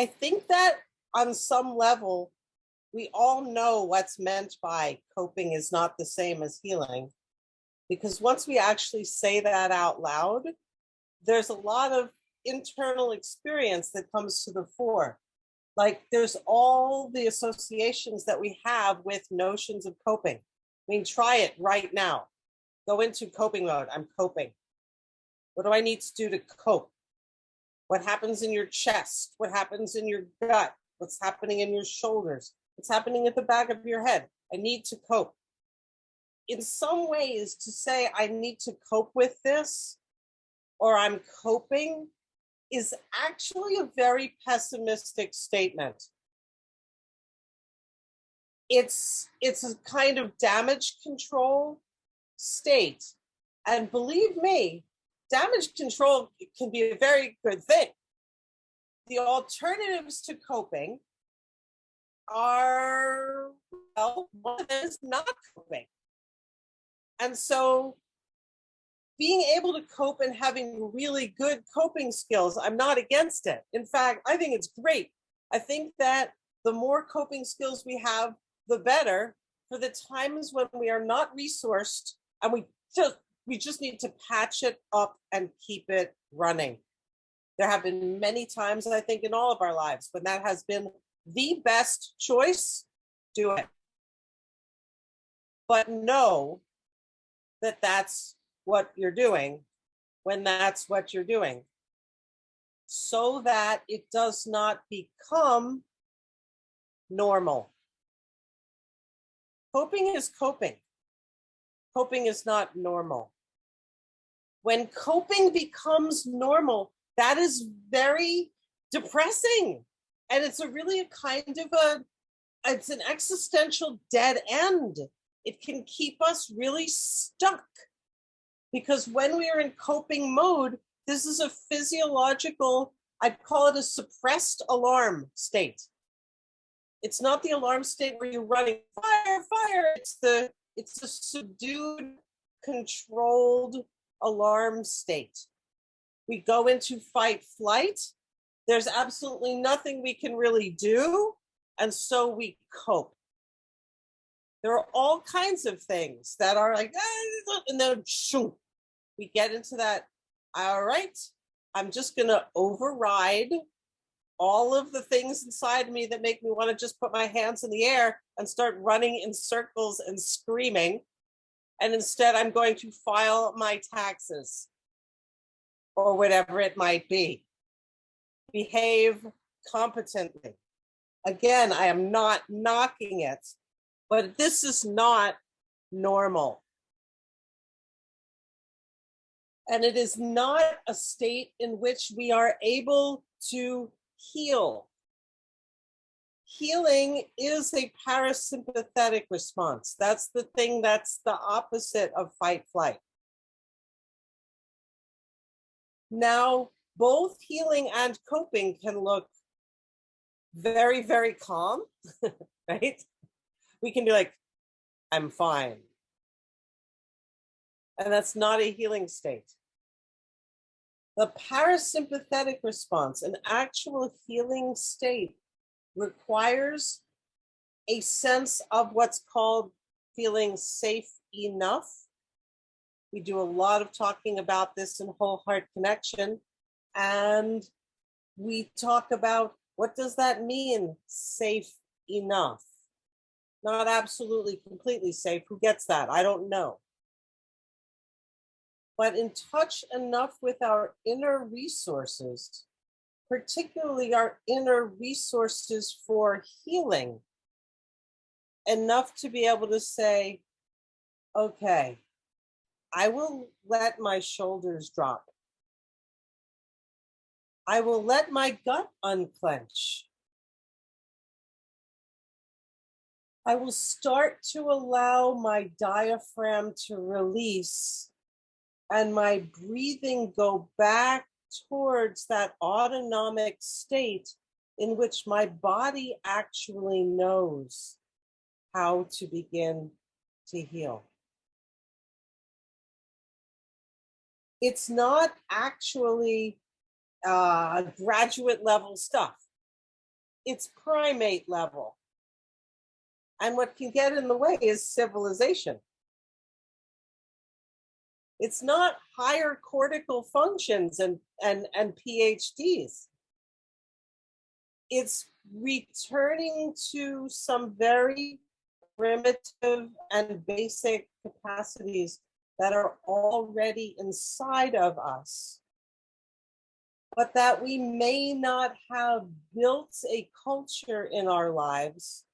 I think that on some level, we all know what's meant by coping is not the same as healing. Because once we actually say that out loud, there's a lot of internal experience that comes to the fore. Like there's all the associations that we have with notions of coping. I mean, try it right now. Go into coping mode. I'm coping. What do I need to do to cope? What happens in your chest? What happens in your gut? What's happening in your shoulders? What's happening at the back of your head? I need to cope. In some ways, to say I need to cope with this or I'm coping is actually a very pessimistic statement. It's a kind of damage control state. And believe me, damage control can be a very good thing. The alternatives to coping are, well, one of them is not coping. And so being able to cope and having really good coping skills, I'm not against it. In fact, I think it's great. I think that the more coping skills we have, the better for the times when we are not resourced and we just need to patch it up and keep it running. There have been many times, I think, in all of our lives when that has been the best choice. Do it. But know that that's what you're doing when that's what you're doing, so that it does not become normal. Coping is coping. Coping is not normal. When coping becomes normal, that is very depressing. And it's it's an existential dead end. It can keep us really stuck. Because when we are in coping mode, this is a physiological, I'd call it a suppressed alarm state. It's not the alarm state where you're running, fire, fire. It's a subdued, controlled alarm state. We go into fight, flight. There's absolutely nothing we can really do. And so we cope. There are all kinds of things that are like, and then shoom, we get into that, all right, I'm just going to override all of the things inside me that make me want to just put my hands in the air and start running in circles and screaming. And instead, I'm going to file my taxes or whatever it might be. Behave competently. Again, I am not knocking it, but this is not normal. And it is not a state in which we are able to heal. Healing is a parasympathetic response. That's the thing that's the opposite of fight flight. Now, both healing and coping can look very, very calm, right? We can be like, I'm fine. And that's not a healing state. The parasympathetic response, an actual healing state, requires a sense of what's called feeling safe enough. We do a lot of talking about this in Whole Heart Connection. And we talk about, what does that mean, safe enough? Not absolutely completely safe. Who gets that? I don't know. But in touch enough with our inner resources, particularly our inner resources for healing, enough to be able to say, okay, I will let my shoulders drop. I will let my gut unclench. I will start to allow my diaphragm to release and my breathing go back towards that autonomic state in which my body actually knows how to begin to heal. It's not actually graduate level stuff. it's primate level. And what can get in the way is civilization. It's not higher cortical functions and PhDs. It's returning to some very primitive and basic capacities that are already inside of us, but that we may not have built a culture in our lives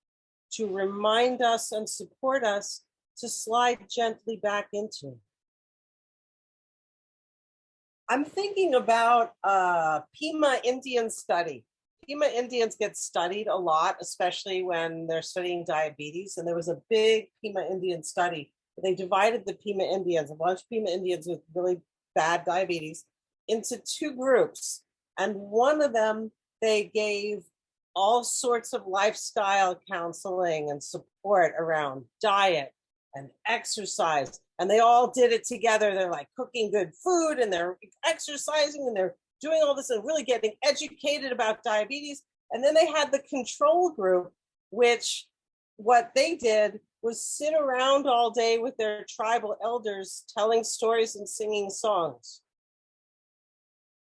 to remind us and support us to slide gently back into. I'm thinking about Pima Indian study. Pima Indians get studied a lot, especially when they're studying diabetes. And there was a big Pima Indian study. They divided the Pima Indians, a bunch of Pima Indians with really bad diabetes, into two groups. And one of them, they gave all sorts of lifestyle counseling and support around diet and exercise. And they all did it together. They're like cooking good food and they're exercising and they're doing all this and really getting educated about diabetes. And then they had the control group, which what they did was sit around all day with their tribal elders telling stories and singing songs.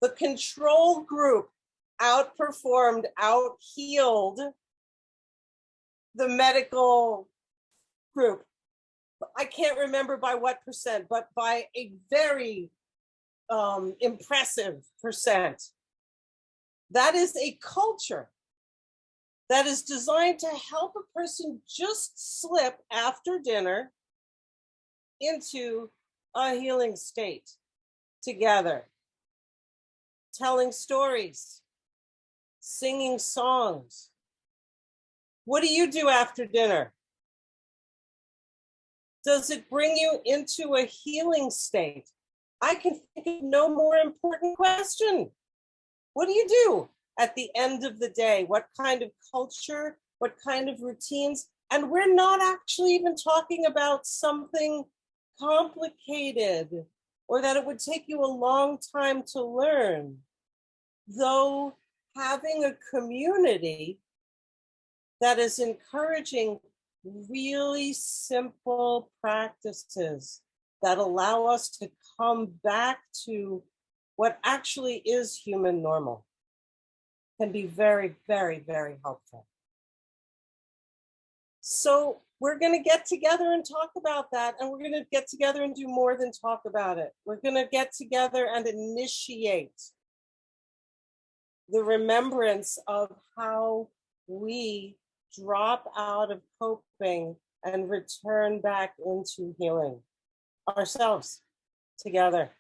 The control group outperformed, out-healed the medical group. I can't remember by what percent, but by a very impressive percent. That is a culture that is designed to help a person just slip after dinner into a healing state together, telling stories, singing songs. What do you do after dinner? Does it bring you into a healing state? I can think of no more important question. What do you do at the end of the day? What kind of culture? What kind of routines? And we're not actually even talking about something complicated or that it would take you a long time to learn. Though having a community that is encouraging really simple practices that allow us to come back to what actually is human normal can be very, very, very helpful. So we're going to get together and talk about that, and we're going to get together and do more than talk about it. We're going to get together and initiate the remembrance of how we drop out of coping and return back into healing ourselves together.